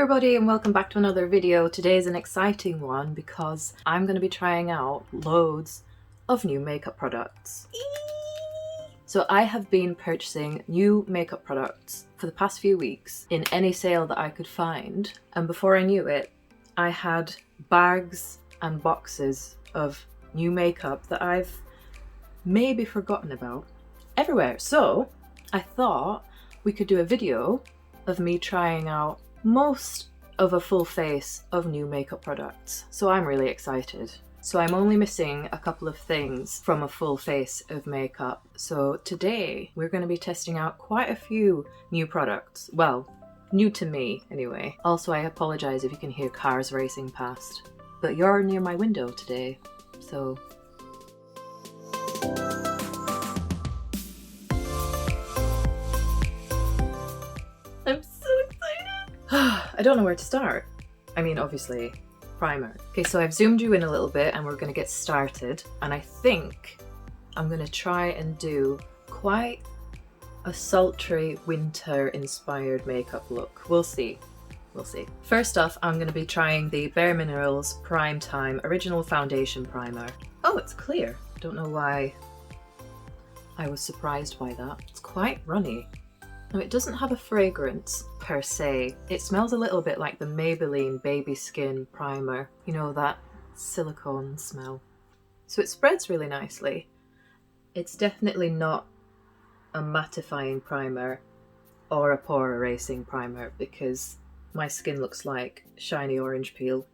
everybody and welcome back to another video. Today is an exciting one because I'm going to be trying out loads of new makeup products. So I have been purchasing new makeup products for the past few weeks in any sale that I could find, and before I knew it I had bags and boxes of new makeup that I've maybe forgotten about everywhere. So I thought we could do a video of me trying out most of a full face of new makeup products. So I'm really excited. So I'm only missing a couple of things from a full face of makeup. So today we're going to be testing out quite a few new products. Well, new to me anyway. Also, I apologize if you can hear cars racing past, but you're near my window today, so I'm so excited! I don't know where to start. I mean, obviously, primer. Okay, so I've zoomed you in a little bit and we're going to get started. And I think I'm going to try and do quite a sultry winter-inspired makeup look. We'll see. We'll see. First off, I'm going to be trying the Bare Minerals Prime Time Original Foundation Primer. Oh, it's clear. Don't know why I was surprised by that. It's quite runny. Now, it doesn't have a fragrance per se. It smells a little bit like the Maybelline Baby Skin Primer. You know, that silicone smell. So it spreads really nicely. It's definitely not a mattifying primer or a pore erasing primer because my skin looks like shiny orange peel.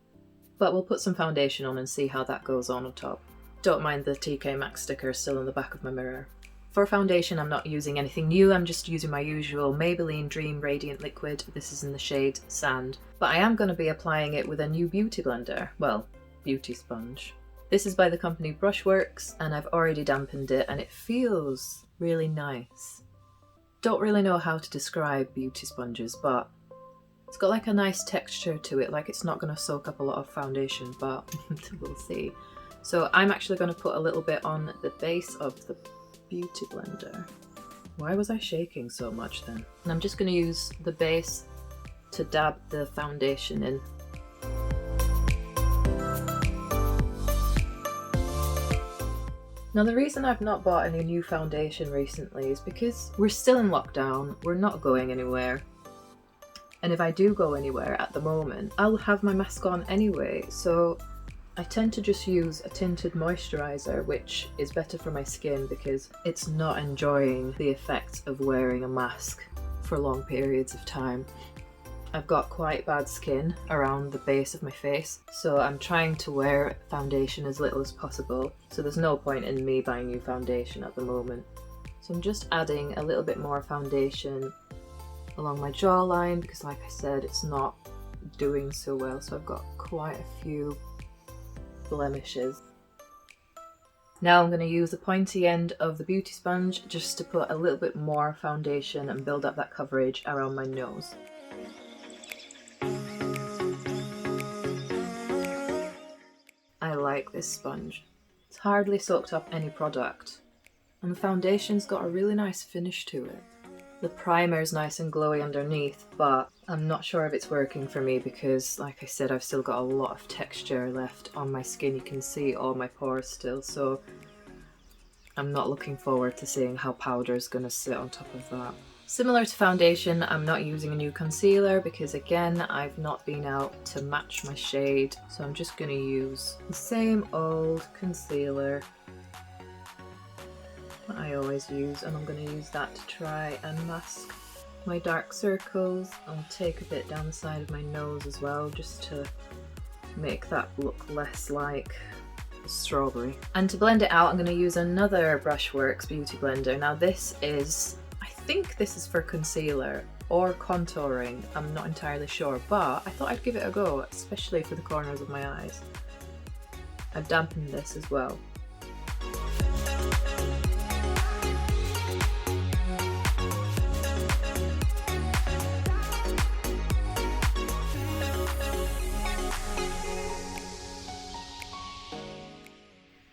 But we'll put some foundation on and see how that goes on top. Don't mind the TK Maxx sticker still on the back of my mirror. For foundation, I'm not using anything new, I'm just using my usual Maybelline Dream Radiant Liquid. This is in the shade Sand. But I am going to be applying it with a new beauty blender, well, beauty sponge. This is by the company Brushworks, and I've already dampened it, and it feels really nice. Don't really know how to describe beauty sponges, but it's got like a nice texture to it, like it's not going to soak up a lot of foundation, but we'll see. So I'm actually going to put a little bit on the base of the beauty blender. Why was I shaking so much then? And I'm just going to use the base to dab the foundation in. Now, the reason I've not bought any new foundation recently is because we're still in lockdown, we're not going anywhere. And if I do go anywhere at the moment, I'll have my mask on anyway, so I tend to just use a tinted moisturiser, which is better for my skin because it's not enjoying the effects of wearing a mask for long periods of time. I've got quite bad skin around the base of my face, so I'm trying to wear foundation as little as possible, so there's no point in me buying new foundation at the moment. So I'm just adding a little bit more foundation along my jawline because, like I said, it's not doing so well, so I've got quite a few blemishes. Now I'm going to use the pointy end of the beauty sponge just to put a little bit more foundation and build up that coverage around my nose. I like this sponge. It's hardly soaked up any product, and the foundation's got a really nice finish to it. The primer is nice and glowy underneath, but I'm not sure if it's working for me because, like I said, I've still got a lot of texture left on my skin. You can see all my pores still, so I'm not looking forward to seeing how powder is going to sit on top of that. Similar to foundation, I'm not using a new concealer because, again, I've not been out to match my shade, so I'm just going to use the same old concealer I always use, and I'm going to use that to try and mask my dark circles. I'll take a bit down the side of my nose as well just to make that look less like a strawberry. And to blend it out, I'm going to use another Brushworks beauty blender. Now this is, I think this is for concealer or contouring, I'm not entirely sure, but I thought I'd give it a go, especially for the corners of my eyes. I've dampened this as well.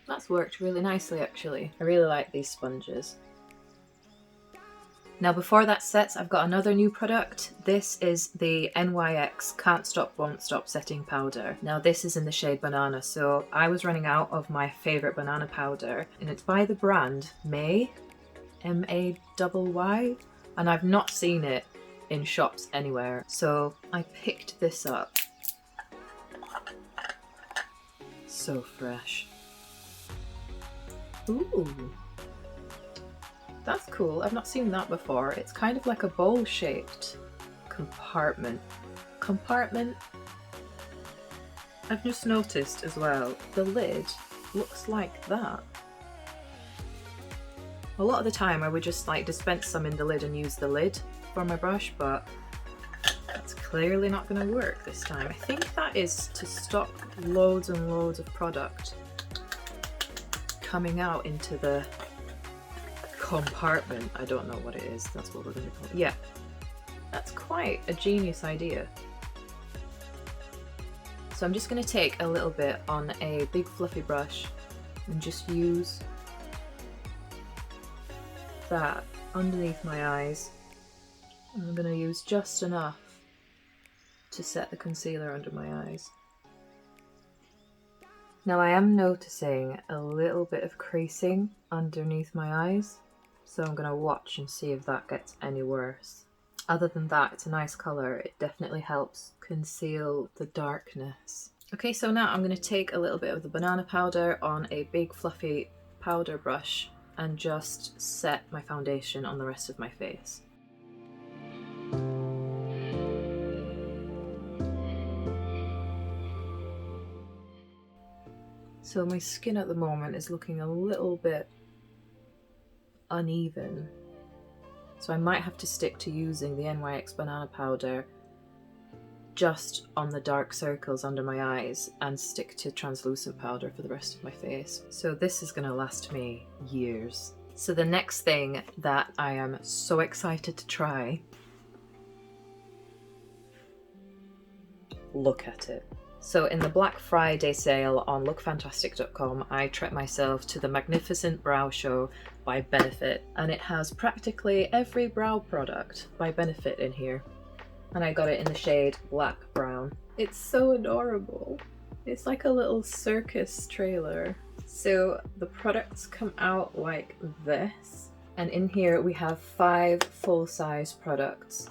That's worked really nicely actually. I really like these sponges. Now before that sets, I've got another new product. This is the NYX Can't Stop Won't Stop Setting Powder. Now this is in the shade Banana, so I was running out of my favourite banana powder, and it's by the brand May, M-A-Y-Y, and I've not seen it in shops anywhere, so I picked this up. So fresh. Ooh. That's cool. I've not seen that before. It's kind of like a bowl-shaped compartment. I've just noticed as well, the lid looks like that. A lot of the time I would just like dispense some in the lid and use the lid for my brush, but that's clearly not going to work this time. I think that is to stop loads and loads of product coming out into the compartment. I don't know what it is. That's what we're going to call it. Yeah, that's quite a genius idea. So I'm just going to take a little bit on a big fluffy brush and just use that underneath my eyes. And I'm going to use just enough to set the concealer under my eyes. Now I am noticing a little bit of creasing underneath my eyes, so I'm going to watch and see if that gets any worse. Other than that, it's a nice colour. It definitely helps conceal the darkness. Okay, so now I'm going to take a little bit of the banana powder on a big fluffy powder brush and just set my foundation on the rest of my face. So my skin at the moment is looking a little bit uneven, so I might have to stick to using the NYX banana powder just on the dark circles under my eyes and stick to translucent powder for the rest of my face. So this is going to last me years. So the next thing that I am so excited to try, look at it. So in the Black Friday sale on lookfantastic.com, I treat myself to the Magnificent Brow Show by Benefit, and it has practically every brow product by Benefit in here. And I got it in the shade Black Brown. It's so adorable. It's like a little circus trailer. So the products come out like this, and in here we have 5 full-size products.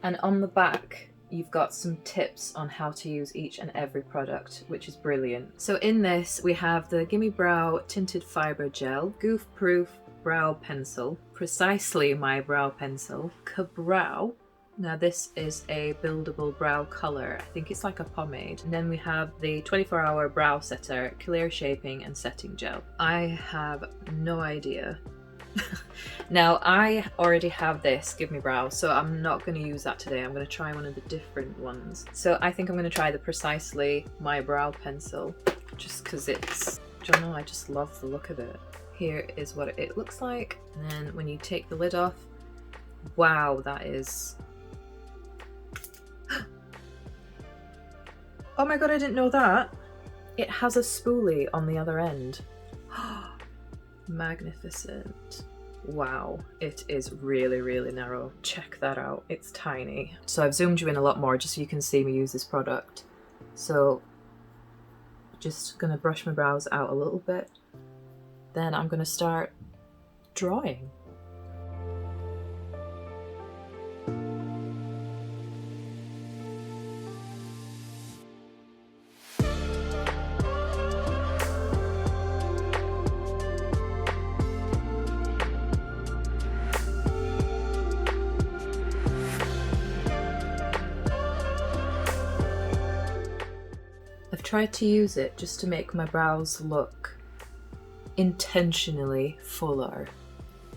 And on the back, you've got some tips on how to use each and every product, which is brilliant. So in this, we have the Gimme Brow Tinted Fiber Gel, Goof Proof Brow Pencil, Precisely My Brow Pencil, Ka-Brow. Now this is a buildable brow colour. I think it's like a pomade. And then we have the 24-hour Brow Setter, Clear Shaping and Setting Gel. I have no idea. Now I already have this Give Me Brow, so I'm not going to use that today. I'm going to try one of the different ones. So I think I'm going to try the Precisely My Brow Pencil, just because it's, I don't know, I just love the look of it. Here is what it looks like, and then when you take the lid off, wow, that is... Oh my god, I didn't know that! It has a spoolie on the other end. Magnificent. Wow, it is really, really narrow. Check that out, it's tiny. So I've zoomed you in a lot more just so you can see me use this product. So just gonna brush my brows out a little bit. Then I'm gonna start drawing. I've tried to use it just to make my brows look intentionally fuller,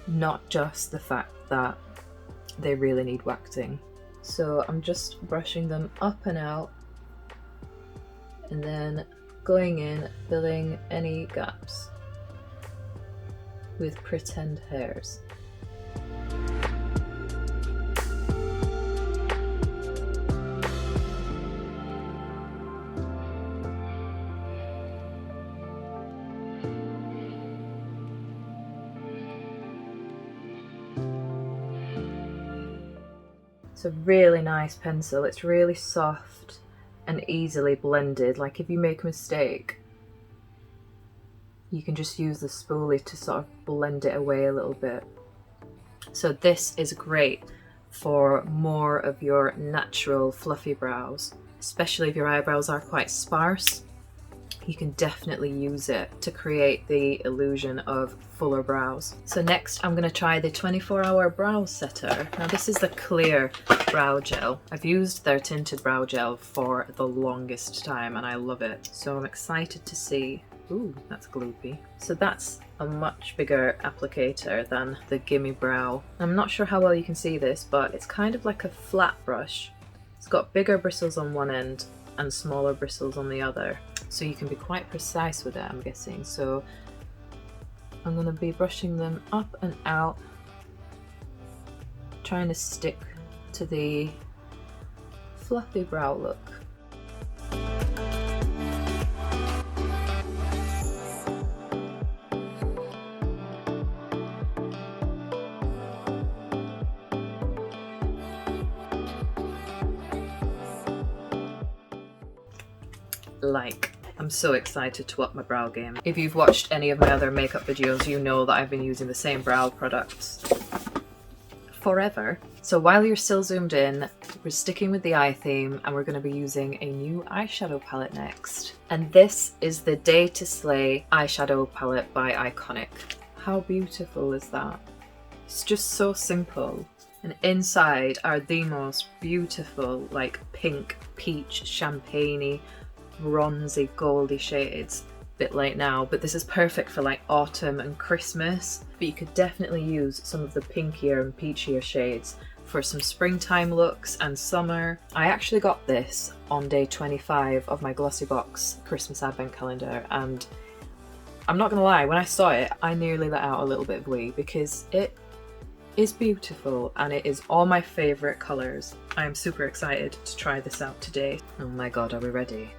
not just the fact that they really need waxing. So I'm just brushing them up and out, and then going in, filling any gaps with pretend hairs. It's a really nice pencil. It's really soft and easily blended. Like if you make a mistake, you can just use the spoolie to sort of blend it away a little bit. So this is great for more of your natural fluffy brows, especially if your eyebrows are quite sparse. You can definitely use it to create the illusion of fuller brows. So next I'm going to try the 24-hour brow setter. Now this is the clear brow gel. I've used their tinted brow gel for the longest time and I love it. So I'm excited to see. Ooh, that's gloopy. So that's a much bigger applicator than the Gimme Brow. I'm not sure how well you can see this, but it's kind of like a flat brush. It's got bigger bristles on one end and smaller bristles on the other. So you can be quite precise with it, I'm guessing. So I'm going to be brushing them up and out, trying to stick to the fluffy brow look. Like, I'm so excited to up my brow game. If you've watched any of my other makeup videos, you know that I've been using the same brow products forever. So while you're still zoomed in, we're sticking with the eye theme and we're going to be using a new eyeshadow palette next. And this is the Day to Slay eyeshadow palette by Iconic. How beautiful is that? It's just so simple. And inside are the most beautiful, like pink, peach, champagne-y, bronzy, goldy shades. Bit late now, but this is perfect for like autumn and Christmas. But you could definitely use some of the pinkier and peachier shades for some springtime looks and summer. I actually got this on day 25 of my Glossybox Christmas advent calendar, and I'm not gonna lie, when I saw it, I nearly let out a little bit of wee because it is beautiful and it is all my favourite colours. I am super excited to try this out today. Oh my god, are we ready?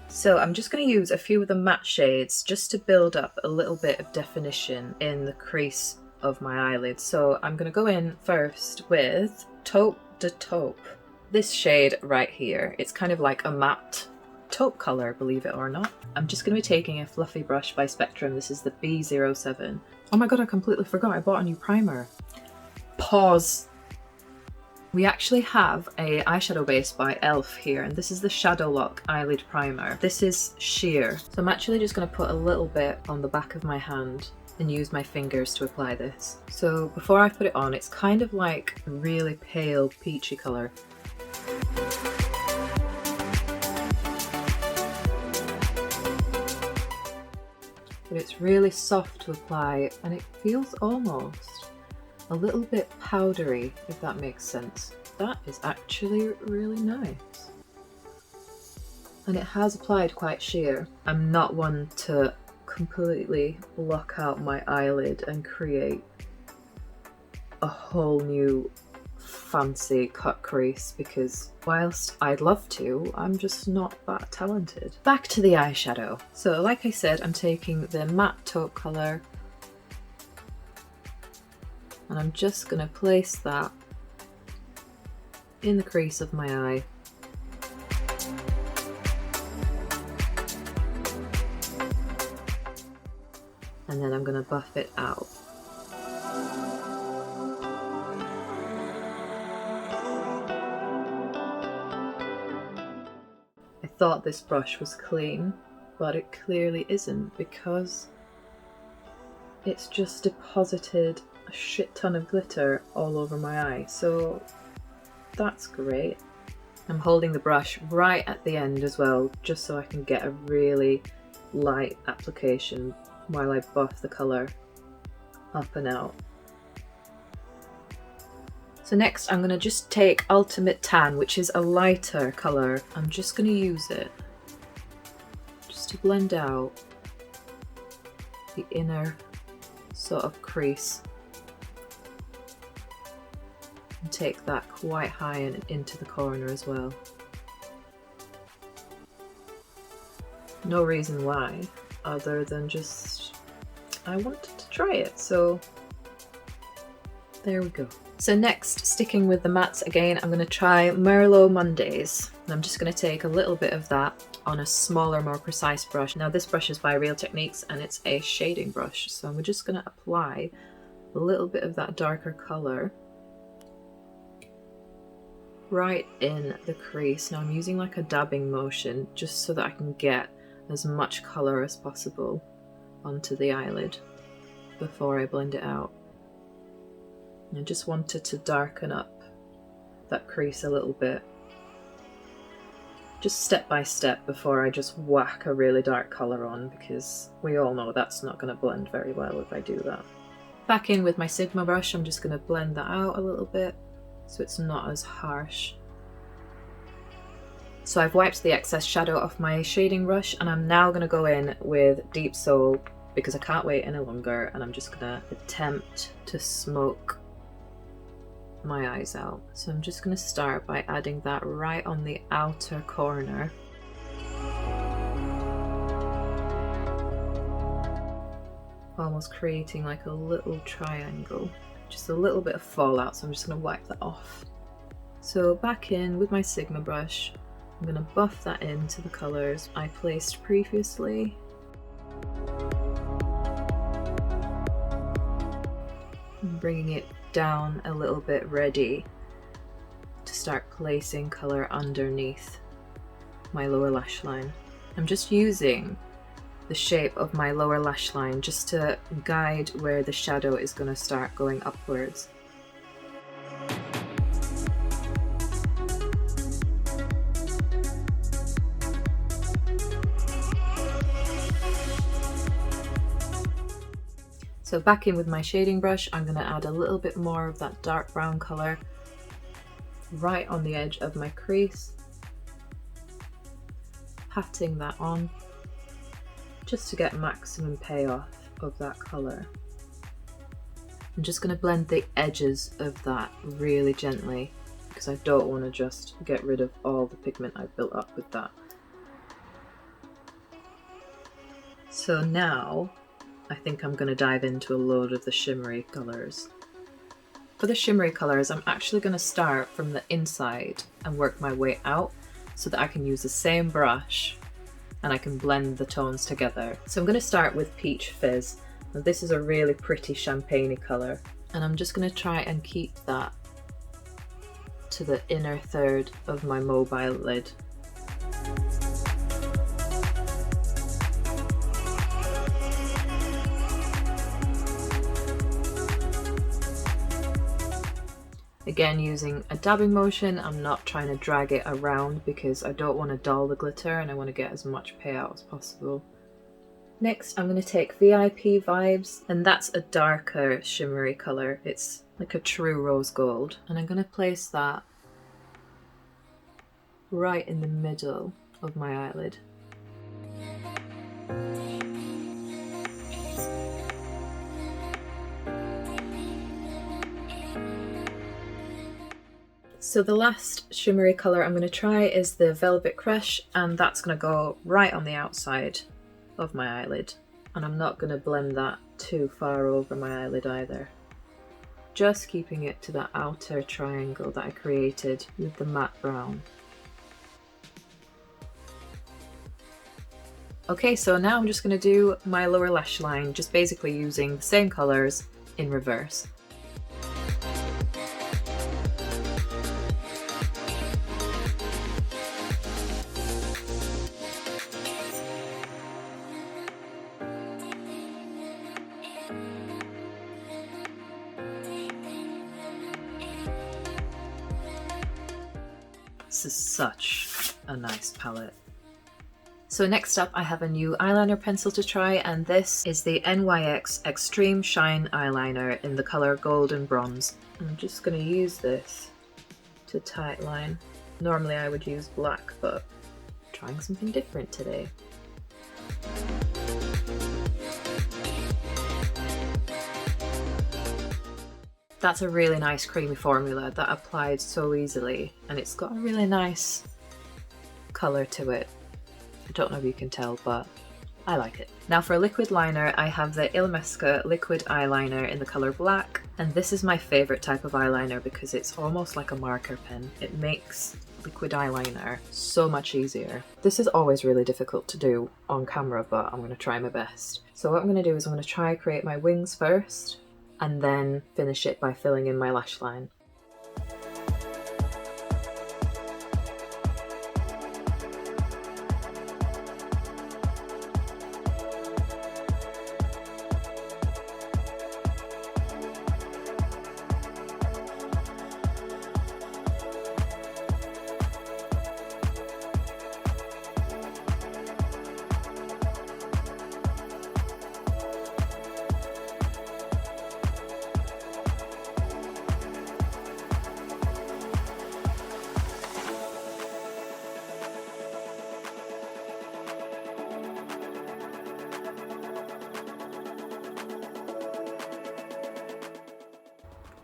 So I'm just going to use a few of the matte shades just to build up a little bit of definition in the crease of my eyelid. So I'm going to go in first with Taupe de Taupe. This shade right here, it's kind of like a matte taupe colour, believe it or not. I'm just going to be taking a fluffy brush by Spectrum. This is the B07. Oh my god, I completely forgot I bought a new primer. Pause. We actually have a eyeshadow base by e.l.f. here, and this is the Shadow Lock Eyelid Primer. This is sheer, so I'm actually just going to put a little bit on the back of my hand and use my fingers to apply this. So before I put it on, it's kind of like a really pale peachy colour. But it's really soft to apply and it feels almost a little bit powdery, if that makes sense. That is actually really nice. And it has applied quite sheer. I'm not one to completely block out my eyelid and create a whole new fancy cut crease, because whilst I'd love to, I'm just not that talented. Back to the eyeshadow. So like I said, I'm taking the matte taupe colour and I'm just going to place that in the crease of my eye. And then I'm going to buff it out. I thought this brush was clean, but it clearly isn't, because it's just deposited a shit ton of glitter all over my eye, so that's great. I'm holding the brush right at the end as well, just so I can get a really light application while I buff the colour up and out. So next I'm going to just take Ultimate Tan, which is a lighter colour. I'm just going to use it just to blend out the inner sort of crease. And take that quite high and into the corner as well. No reason why, other than just I wanted to try it, so There we go. So next, sticking with the mattes again, I'm going to try Merlot Mondays. And I'm just going to take a little bit of that on a smaller, more precise brush. Now this brush is by Real Techniques and it's a shading brush. So I'm just going to apply a little bit of that darker color right in the crease. Now I'm using like a dabbing motion just so that I can get as much color as possible onto the eyelid before I blend it out. I just wanted to darken up that crease a little bit, just step by step before I just whack a really dark colour on, because we all know that's not going to blend very well if I do that. Back in with my Sigma brush, I'm just going to blend that out a little bit so it's not as harsh. So I've wiped the excess shadow off my shading brush and I'm now going to go in with Deep Soul because I can't wait any longer, and I'm just going to attempt to smoke my eyes out. So I'm just going to start by adding that right on the outer corner. Almost creating like a little triangle, just a little bit of fallout, so I'm just going to wipe that off. So back in with my Sigma brush, I'm going to buff that into the colours I placed previously. I'm bringing it down a little bit, ready to start placing colour underneath my lower lash line. I'm just using the shape of my lower lash line just to guide where the shadow is going to start going upwards. So back in with my shading brush, I'm going to add a little bit more of that dark brown colour right on the edge of my crease, patting that on just to get maximum payoff of that colour. I'm just going to blend the edges of that really gently because I don't want to just get rid of all the pigment I've built up with that. So now I think I'm going to dive into a load of the shimmery colours. For the shimmery colours, I'm actually going to start from the inside and work my way out so that I can use the same brush and I can blend the tones together. So I'm going to start with Peach Fizz. Now this is a really pretty champagne-y colour, and I'm just going to try and keep that to the inner third of my mobile lid. Again, using a dabbing motion, I'm not trying to drag it around because I don't want to dull the glitter and I want to get as much payout as possible. Next, I'm going to take VIP Vibes, and that's a darker shimmery colour. It's like a true rose gold. And I'm going to place that right in the middle of my eyelid. So the last shimmery colour I'm going to try is the Velvet Crush, and that's going to go right on the outside of my eyelid. And I'm not going to blend that too far over my eyelid either. Just keeping it to that outer triangle that I created with the matte brown. Okay, so now I'm just going to do my lower lash line, just basically using the same colours in reverse. This is such a nice palette. So next up I have a new eyeliner pencil to try, and this is the NYX Extreme Shine Eyeliner in the colour Golden Bronze. I'm just going to use this to tightline. Normally I would use black, but I'm trying something different today. That's a really nice creamy formula that applied so easily, and it's got a really nice colour to it. I don't know if you can tell, but I like it. Now for a liquid liner, I have the Illamasqua liquid eyeliner in the colour black, and this is my favourite type of eyeliner because it's almost like a marker pen. It makes liquid eyeliner so much easier. This is always really difficult to do on camera, but I'm going to try my best. So what I'm going to do is I'm going to try create my wings first, and then finish it by filling in my lash line.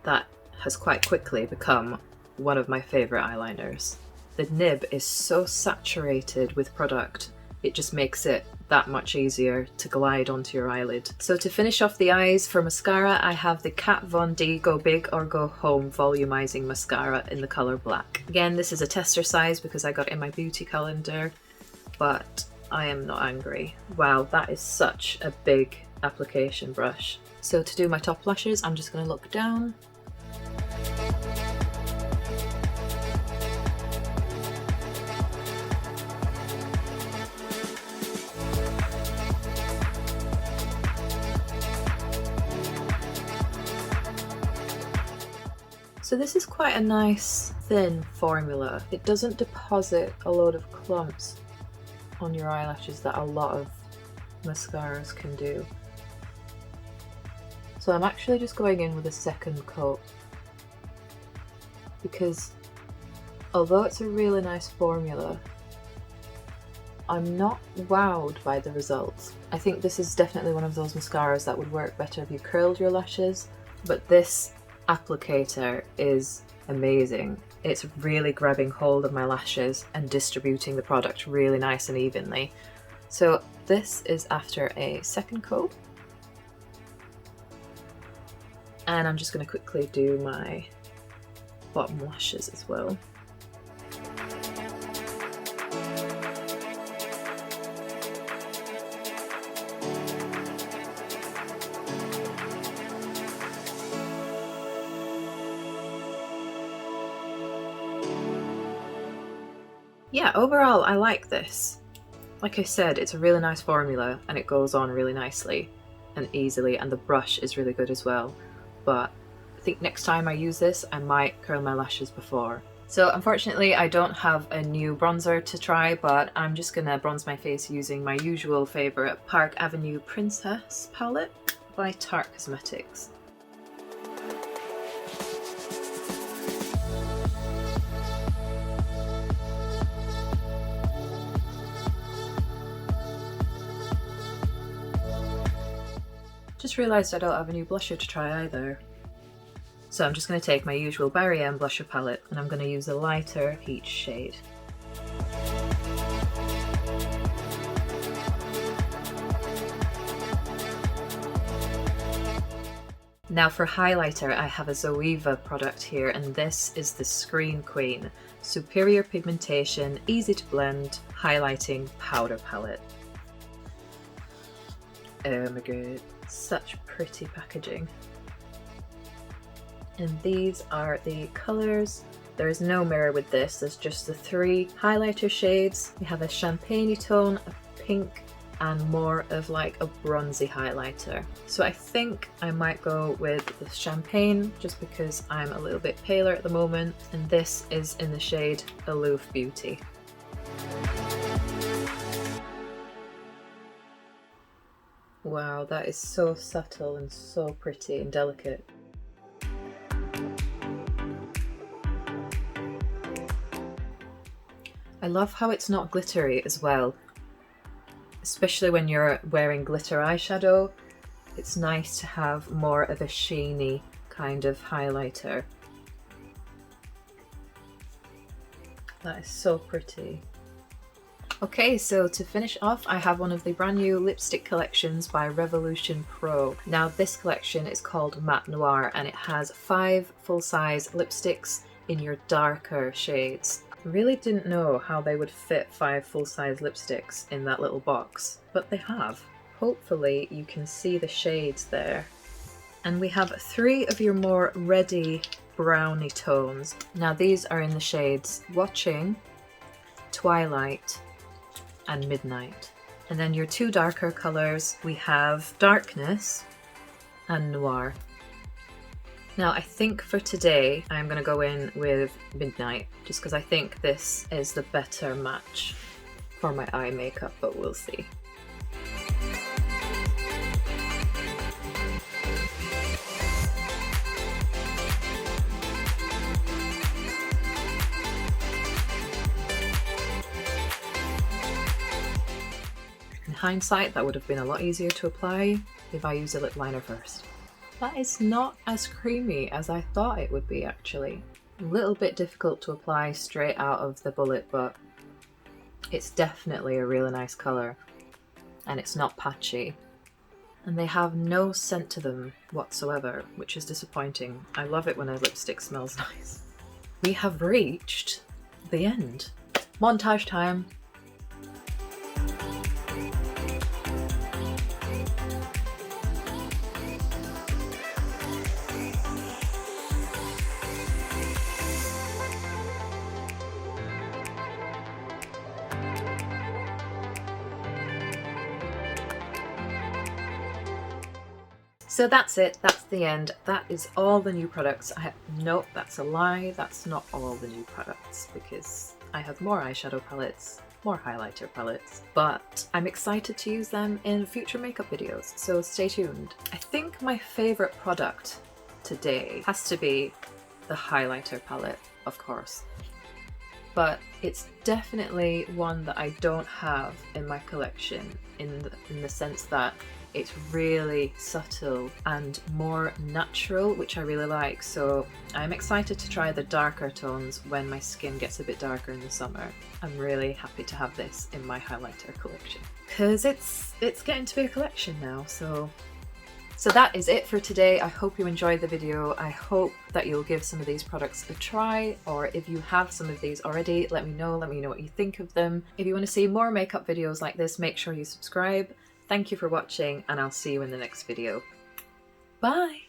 That has quite quickly become one of my favourite eyeliners. The nib is so saturated with product, it just makes it that much easier to glide onto your eyelid. So to finish off the eyes for mascara, I have the Kat Von D Go Big or Go Home Volumizing Mascara in the colour black. Again, this is a tester size because I got it in my beauty calendar, but I am not angry. Wow, that is such a big application brush. So to do my top lashes, I'm just going to look down. So this is quite a nice thin formula. It doesn't deposit a load of clumps on your eyelashes that a lot of mascaras can do. So I'm actually just going in with a second coat because although it's a really nice formula, I'm not wowed by the results. I think this is definitely one of those mascaras that would work better if you curled your lashes, but this applicator is amazing. It's really grabbing hold of my lashes and distributing the product really nice and evenly. So this is after a second coat. And I'm just going to quickly do my bottom lashes as well. Yeah, overall I like this. Like I said, it's a really nice formula and it goes on really nicely and easily, and the brush is really good as well. But I think next time I use this, I might curl my lashes before. So unfortunately I don't have a new bronzer to try, but I'm just gonna bronze my face using my usual favourite Park Avenue Princess palette by Tarte Cosmetics. Just realised I don't have a new blusher to try either. So I'm just going to take my usual Barry M blusher palette and I'm going to use a lighter of each shade. Now for highlighter, I have a Zoeva product here, and this is the Screen Queen Superior Pigmentation, Easy to Blend, Highlighting Powder Palette. Oh my god, such pretty packaging. And these are the colours. There is no mirror with this, there's just the 3 highlighter shades. We have a champagne tone, a pink, and more of like a bronzy highlighter. So I think I might go with the champagne just because I'm a little bit paler at the moment, and this is in the shade Aloof Beauty. Wow, that is so subtle and so pretty and delicate. I love how it's not glittery as well, especially when you're wearing glitter eyeshadow. It's nice to have more of a sheeny kind of highlighter. That is so pretty. Okay, so to finish off, I have one of the brand new lipstick collections by Revolution Pro. Now this collection is called Matte Noir and it has 5 full-size lipsticks in your darker shades. I really didn't know how they would fit 5 full-size lipsticks in that little box, but they have. Hopefully you can see the shades there. And we have 3 of your more ready brownie tones. Now these are in the shades Watching, Twilight, and Midnight. And then your 2 darker colours, we have Darkness and Noir. Now I think for today I'm going to go in with Midnight, just because I think this is the better match for my eye makeup, but we'll see. In hindsight, that would have been a lot easier to apply if I used a lip liner first. That is not as creamy as I thought it would be, actually. A little bit difficult to apply straight out of the bullet, but it's definitely a really nice colour and it's not patchy. And they have no scent to them whatsoever, which is disappointing. I love it when a lipstick smells nice. We have reached the end. Montage time. So that's it, that's the end. That is all the new products. Nope, that's a lie. That's not all the new products because I have more eyeshadow palettes, more highlighter palettes, but I'm excited to use them in future makeup videos, so stay tuned. I think my favourite product today has to be the highlighter palette, of course. But it's definitely one that I don't have in my collection in the sense that it's really subtle and more natural, which I really like. So I'm excited to try the darker tones when my skin gets a bit darker in the summer. I'm really happy to have this in my highlighter collection because it's getting to be a collection now. So that is it for today. I hope you enjoyed the video. I hope that you'll give some of these products a try, or if you have some of these already, let me know what you think of them. If you want to see more makeup videos like this, make sure you subscribe. Thank you for watching and I'll see you in the next video. Bye!